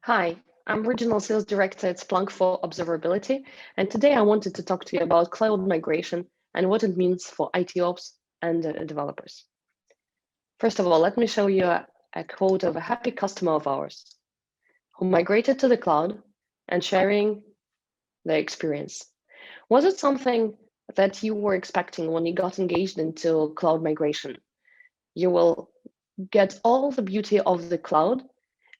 Hi, I'm Regional Sales Director at Splunk for Observability, and today I wanted to talk to you about cloud migration and what it means for IT ops and developers. First of all, let me show you a quote of a happy customer of ours who migrated to the cloud and sharing their experience. Was it something that you were expecting when you got engaged into cloud migration? You will get all the beauty of the cloud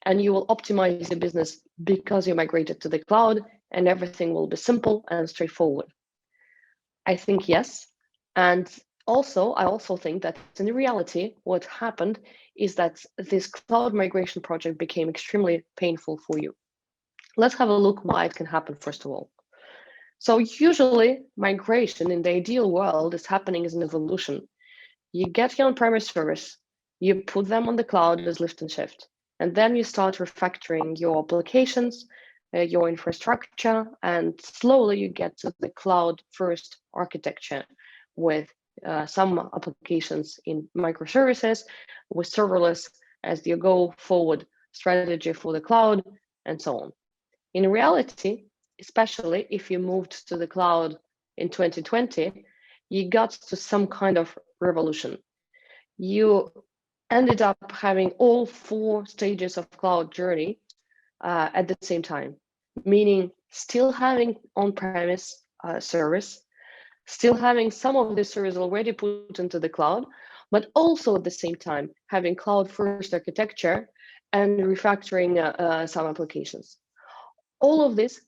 and you will optimize your business because you migrated to the cloud and everything will be simple and straightforward. I think yes. And I also think that in reality, what happened is that this cloud migration project became extremely painful for you. Let's have a look why it can happen, first of all. So usually migration in the ideal world is happening as an evolution. You get your on-premise service, you put them on the cloud as lift and shift, and then you start refactoring your applications, your infrastructure, and slowly you get to the cloud-first architecture with some applications in microservices, with serverless as your go forward strategy for the cloud, and so on. In reality, especially if you moved to the cloud in 2020, you got to some kind of revolution. You ended up having all four stages of cloud journey at the same time, meaning still having on-premise service, still having some of the service already put into the cloud, but also at the same time having cloud-first architecture and refactoring some applications. All of this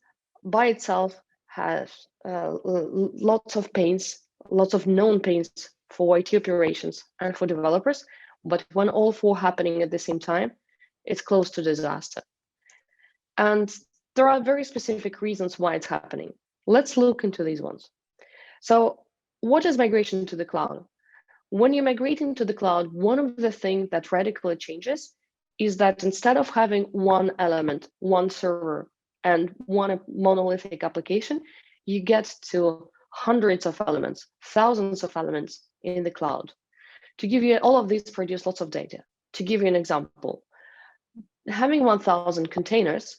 by itself has lots of pains, lots of known pains for IT operations and for developers. But when all four happening at the same time, it's close to disaster. And there are very specific reasons why it's happening. Let's look into these ones. So what is migration to the cloud? When you're migrating to the cloud, one of the things that radically changes is that instead of having one element, one server, and one monolithic application, you get to hundreds of elements, thousands of elements in the cloud. To give you all of these produce lots of data. To give you an example, having 1,000 containers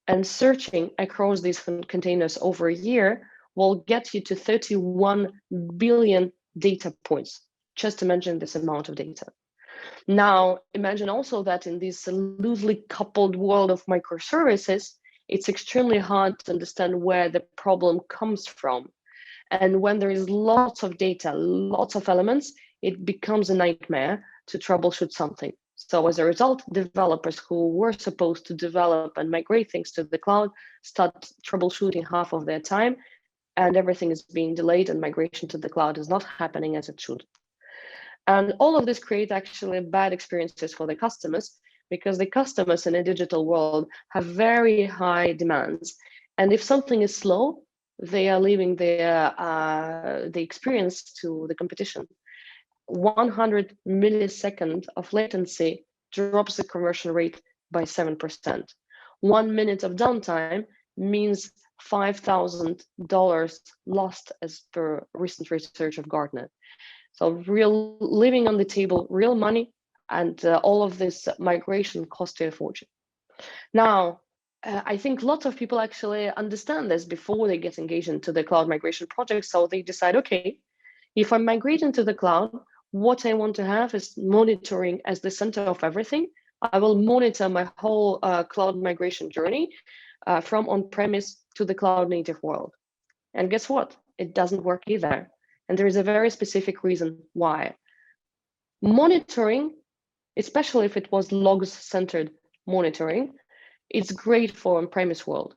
and searching across these containers over a year will get you to 31 billion data points. Just imagine this amount of data. Now, imagine also that in this loosely coupled world of microservices, it's extremely hard to understand where the problem comes from. And when there is lots of data, lots of elements, it becomes a nightmare to troubleshoot something. So as a result, developers who were supposed to develop and migrate things to the cloud start troubleshooting half of their time, and everything is being delayed and migration to the cloud is not happening as it should. And all of this creates actually bad experiences for the customers because the customers in a digital world have very high demands. And if something is slow, they are leaving the experience to the competition. 100 milliseconds of latency drops the conversion rate by 7%. 1 minute of downtime means $5,000 lost as per recent research of Gartner. So real living on the table, real money, and all of this migration cost you a fortune. Now, I think lots of people actually understand this before they get engaged into the cloud migration project. So they decide, okay, if I'm migrating to the cloud, what I want to have is monitoring as the center of everything. I will monitor my whole cloud migration journey from on-premise to the cloud native world. And guess what? It doesn't work either. And there is a very specific reason why. Monitoring, especially if it was logs-centered monitoring, it's great for on-premise world.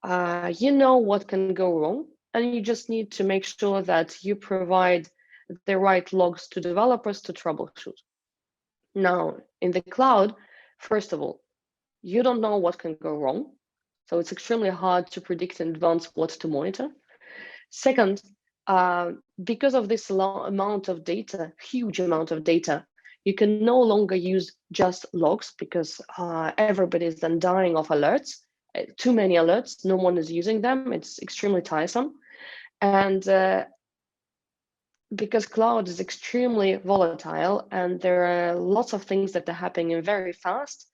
You know what can go wrong, and you just need to make sure that you provide the right logs to developers to troubleshoot. Now, in the cloud, first of all, you don't know what can go wrong, so it's extremely hard to predict in advance what to monitor. Second, because of this amount of data, huge amount of data, you can no longer use just logs because everybody's then dying of alerts. Too many alerts, no one is using them. It's extremely tiresome. And because cloud is extremely volatile and there are lots of things that are happening very fast,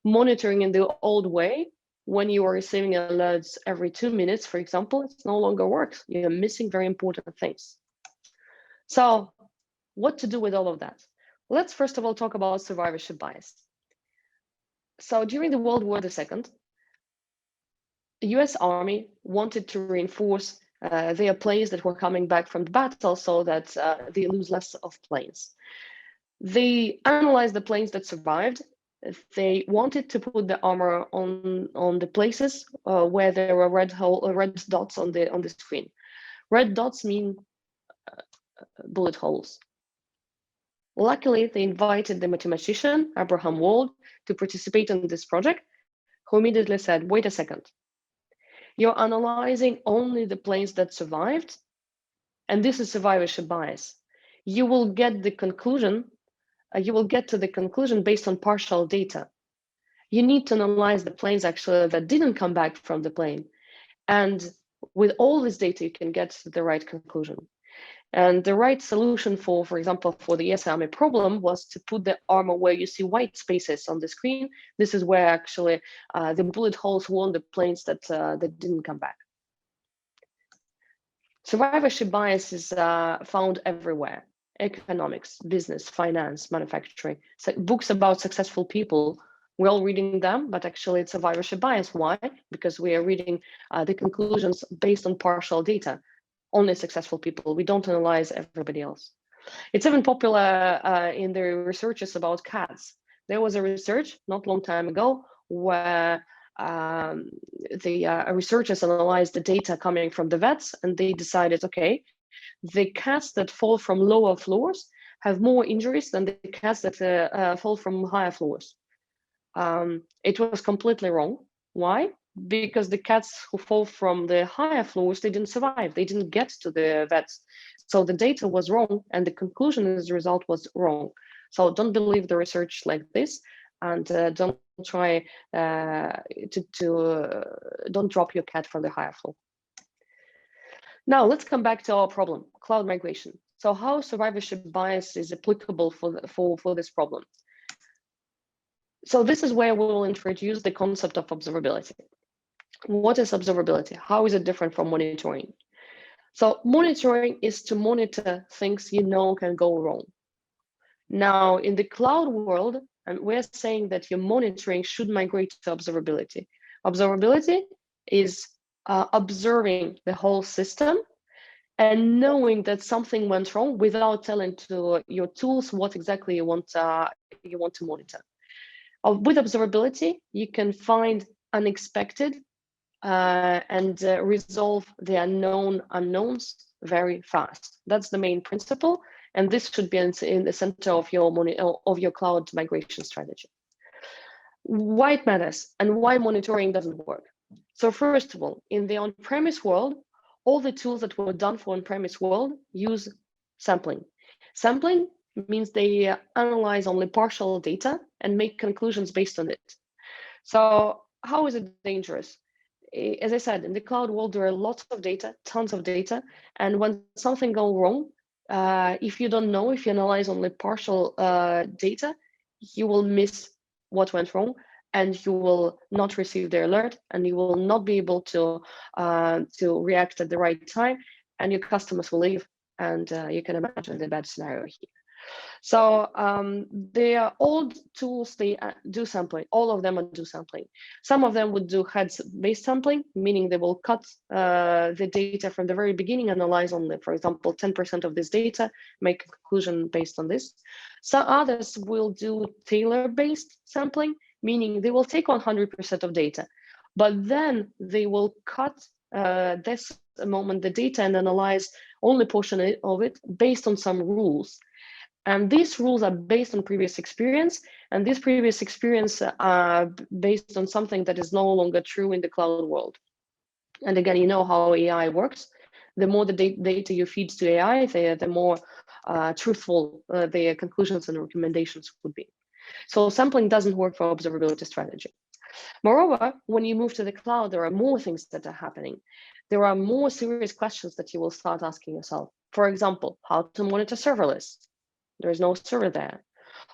Monitoring in the old way, when you are receiving alerts every 2 minutes, for example, it no longer works. You're missing very important things. So what to do with all of that? Let's first of all talk about survivorship bias. So during the World War II, the US Army wanted to reinforce their planes that were coming back from the battle so that they lose less of planes. They analyzed the planes that survived. They wanted to put the armor on the places where there were red dots on the screen. Red dots mean bullet holes. Luckily, they invited the mathematician Abraham Wald to participate in this project, who immediately said, "Wait a second. You're analyzing only the planes that survived, and this is survivorship bias. You will get the conclusion. You will get to the conclusion based on partial data. You need to analyze the planes actually that didn't come back from the plane. And with all this data, you can get to the right conclusion." And the right solution for example, for the US Army problem was to put the armor where you see white spaces on the screen. This is where actually the bullet holes were on the planes that didn't come back. Survivorship bias is found everywhere. Economics, business, finance, manufacturing, books about successful people. We're all reading them, but actually it's survivorship bias. Why? Because we are reading the conclusions based on partial data. Only successful people. We don't analyze everybody else. It's even popular in the researches about cats. There was a research not long time ago where the researchers analyzed the data coming from the vets, and they decided, okay, the cats that fall from lower floors have more injuries than the cats that fall from higher floors. It was completely wrong. Why? Because the cats who fall from the higher floors, they didn't survive. They didn't get to the vets. So the data was wrong, and the conclusion as a result was wrong. So don't believe the research like this, and don't try don't drop your cat from the higher floor. Now let's come back to our problem, cloud migration. So how survivorship bias is applicable for this problem? So this is where we will introduce the concept of observability. What is observability? How is it different from monitoring? So monitoring is to monitor things you know can go wrong. Now, in the cloud world, and we're saying that your monitoring should migrate to observability. Observability is observing the whole system and knowing that something went wrong without telling to your tools what exactly you want to monitor. With observability, you can find unexpected and resolve the unknown unknowns very fast. That's the main principle, and this should be in the center of your cloud migration strategy. Why it matters and why monitoring doesn't work. So first of all, in the on-premise world, all the tools that were done for on-premise world use sampling. Sampling means they analyze only partial data and make conclusions based on it. So how is it dangerous? As I said, in the cloud world, there are lots of data, tons of data. And when something goes wrong, if you don't know, if you analyze only partial data, you will miss what went wrong, and you will not receive the alert, and you will not be able to react at the right time, and your customers will leave, and you can imagine the bad scenario here. So the old tools, they do sampling. All of them do sampling. Some of them would do heads-based sampling, meaning they will cut the data from the very beginning, analyze only, for example, 10% of this data, make a conclusion based on this. Some others will do tailor-based sampling, meaning they will take 100% of data, but then they will cut this moment the data and analyze only portion of it based on some rules. And these rules are based on previous experience, and this previous experience are based on something that is no longer true in the cloud world. And again, you know how AI works. The more the data you feed to AI, the more truthful the conclusions and recommendations would be. So sampling doesn't work for observability strategy. Moreover, when you move to the cloud, there are more things that are happening. There are more serious questions that you will start asking yourself. For example, how to monitor serverless? There is no server there.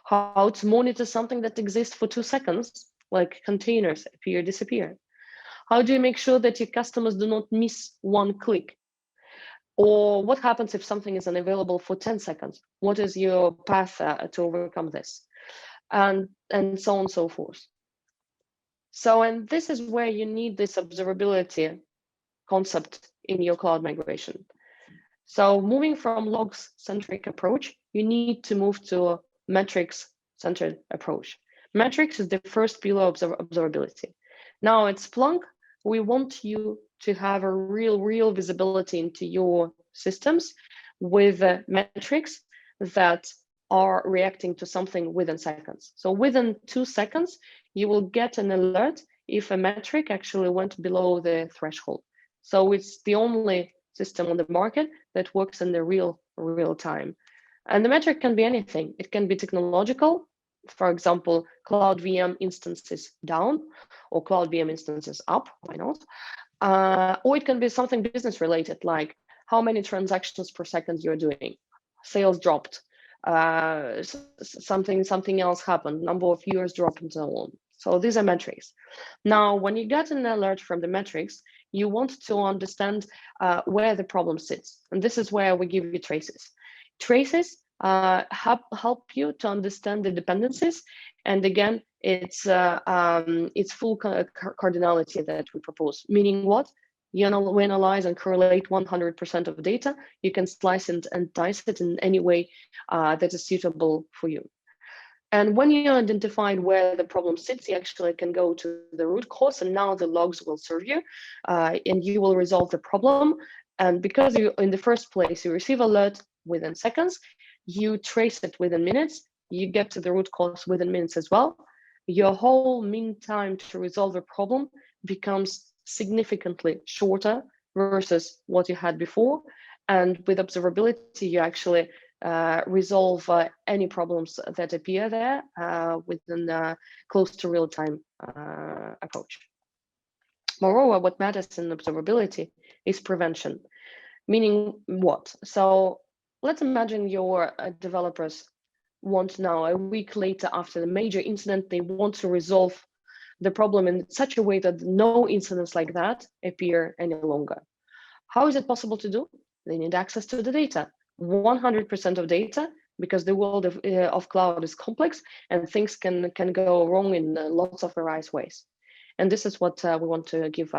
How to monitor something that exists for 2 seconds like containers appear, disappear? How do you make sure that your customers do not miss one click? Or what happens if something is unavailable for 10 seconds? What is your path to overcome this? And so on and so forth. So, and this is where you need this observability concept in your cloud migration. So moving from logs-centric approach, you need to move to a metrics-centered approach. Metrics is the first pillar of observability. Now at Splunk, we want you to have a real visibility into your systems with metrics that are reacting to something within seconds. So within 2 seconds, you will get an alert if a metric actually went below the threshold. So it's the only system on the market that works in the real time. And the metric can be anything. It can be technological, for example, cloud VM instances down or cloud VM instances up, why not? Or it can be something business related, like how many transactions per second you're doing, sales dropped, something else happened, number of viewers dropped, and so on. So these are metrics. Now, when you get an alert from the metrics, you want to understand where the problem sits. And this is where we give you traces. Traces help you to understand the dependencies. And again, it's full cardinality that we propose, meaning what? We analyze and correlate 100% of data. You can slice it and dice it in any way that is suitable for you. And when you identified where the problem sits, you actually can go to the root cause, and now the logs will serve you, and you will resolve the problem. And because you, in the first place, you receive alert within seconds, you trace it within minutes, you get to the root cause within minutes as well. Your whole mean time to resolve a problem becomes significantly shorter versus what you had before. And with observability, you actually resolve any problems that appear there within close to real-time approach. Moreover, what matters in observability is prevention, meaning what? So let's imagine your developers want now, a week later after the major incident, they want to resolve the problem in such a way that no incidents like that appear any longer. How is it possible to do? They need access to the data. 100% of data, because the world of cloud is complex and things can go wrong in lots of various ways. And this is what we want to give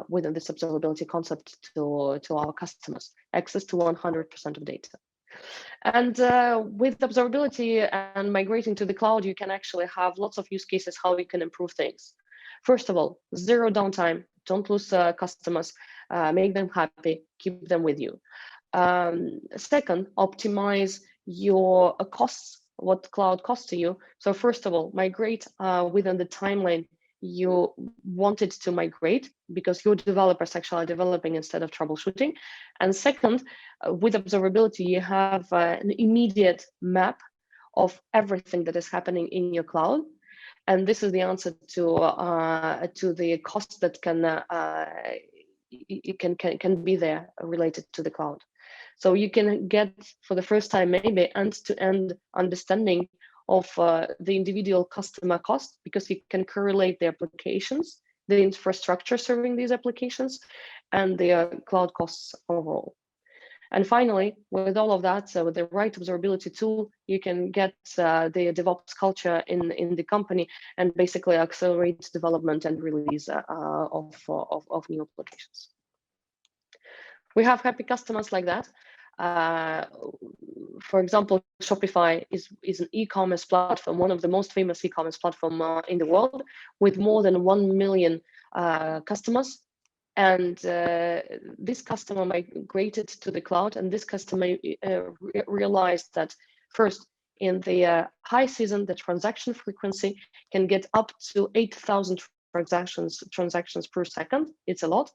within this observability concept to our customers, access to 100% of data. And with observability and migrating to the cloud, you can actually have lots of use cases how we can improve things. First of all, zero downtime, don't lose customers, make them happy, keep them with you. Second, optimize your costs, what cloud costs to you. So first of all, migrate within the timeline you wanted to migrate, because your developers actually are developing instead of troubleshooting. And second, with observability, you have an immediate map of everything that is happening in your cloud. And this is the answer to the cost that can be there related to the cloud. So you can get, for the first time, maybe end-to-end understanding of the individual customer cost, because you can correlate the applications, the infrastructure serving these applications, and the cloud costs overall. And finally, with all of that, with the right observability tool, you can get the DevOps culture in the company and basically accelerate development and release of new applications. We have happy customers like that. For example, Shopify is an e-commerce platform, one of the most famous e-commerce platform in the world, with more than 1 million customers. And this customer migrated to the cloud, and this customer realized that first, in the high season, the transaction frequency can get up to 8,000 transactions per second. It's a lot.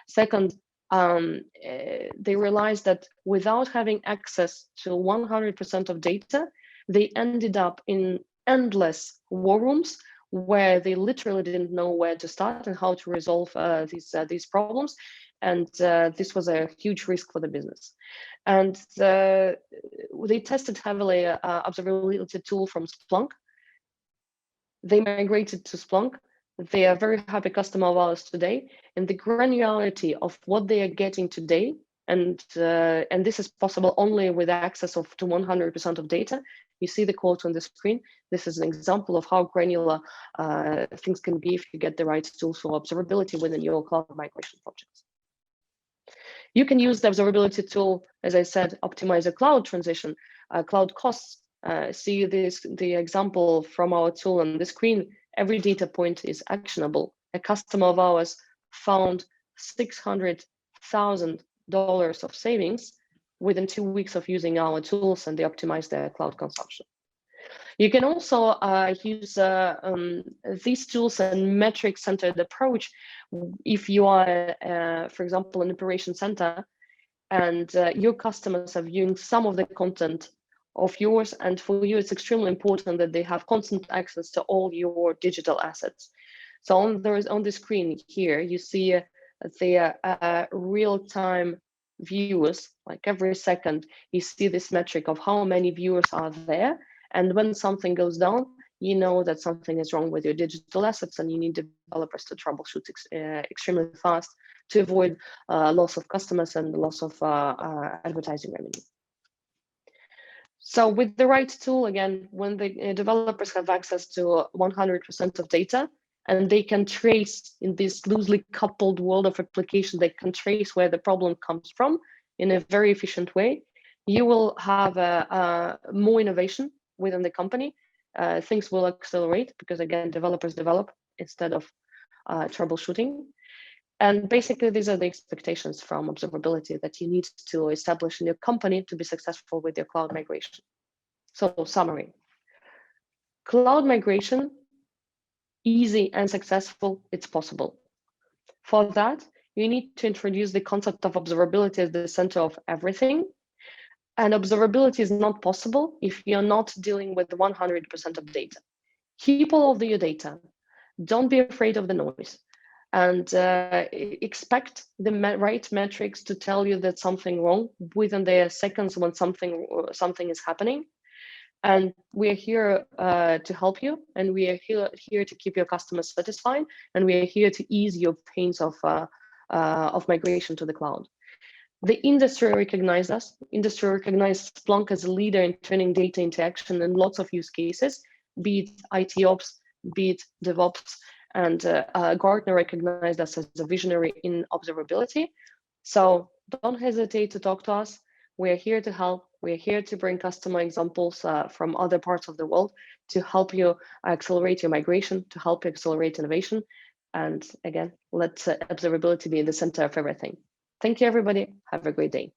Second, they realized that without having access to 100% of data, they ended up in endless war rooms where they literally didn't know where to start and how to resolve these problems. And this was a huge risk for the business. And they tested heavily observability tool from Splunk. They migrated to Splunk. They are a very happy customer of ours today, and the granularity of what they are getting today, and this is possible only with access to 100% of data. You see the quote on the screen. This is an example of how granular things can be if you get the right tools for observability within your cloud migration projects. You can use the observability tool, as I said, optimize a cloud transition, cloud costs. See the example from our tool on the screen. Every data point is actionable. A customer of ours found $600,000 of savings within 2 weeks of using our tools, and they optimized their cloud consumption. You can also use these tools and metric-centered approach if you are, for example, an operation center, and your customers are viewing some of the content of yours, and for you it's extremely important that they have constant access to all your digital assets. So on the screen here, you see the real-time views, like every second, you see this metric of how many viewers are there. And when something goes down, you know that something is wrong with your digital assets, and you need developers to troubleshoot extremely fast to avoid loss of customers and loss of advertising revenue. So with the right tool, again, when the developers have access to 100% of data, and they can trace in this loosely coupled world of application, they can trace where the problem comes from in a very efficient way, you will have more innovation within the company. Things will accelerate because, again, developers develop instead of troubleshooting. And basically, these are the expectations from observability that you need to establish in your company to be successful with your cloud migration. So, summary. Cloud migration, easy and successful, it's possible. For that, you need to introduce the concept of observability as the center of everything. And observability is not possible if you're not dealing with 100% of data. Keep all of your data. Don't be afraid of the noise. And expect the right metrics to tell you that something wrong within the seconds when something is happening. And we are here to help you, and we are here to keep your customers satisfied, and we are here to ease your pains of migration to the cloud. The industry recognized us. Industry recognized Splunk as a leader in turning data into action in lots of use cases, be it IT ops, be it DevOps, and Gartner recognized us as a visionary in observability. So don't hesitate to talk to us. We're here to help. We're here to bring customer examples from other parts of the world to help you accelerate your migration, to help you accelerate innovation. And again, let observability be in the center of everything. Thank you, everybody. Have a great day.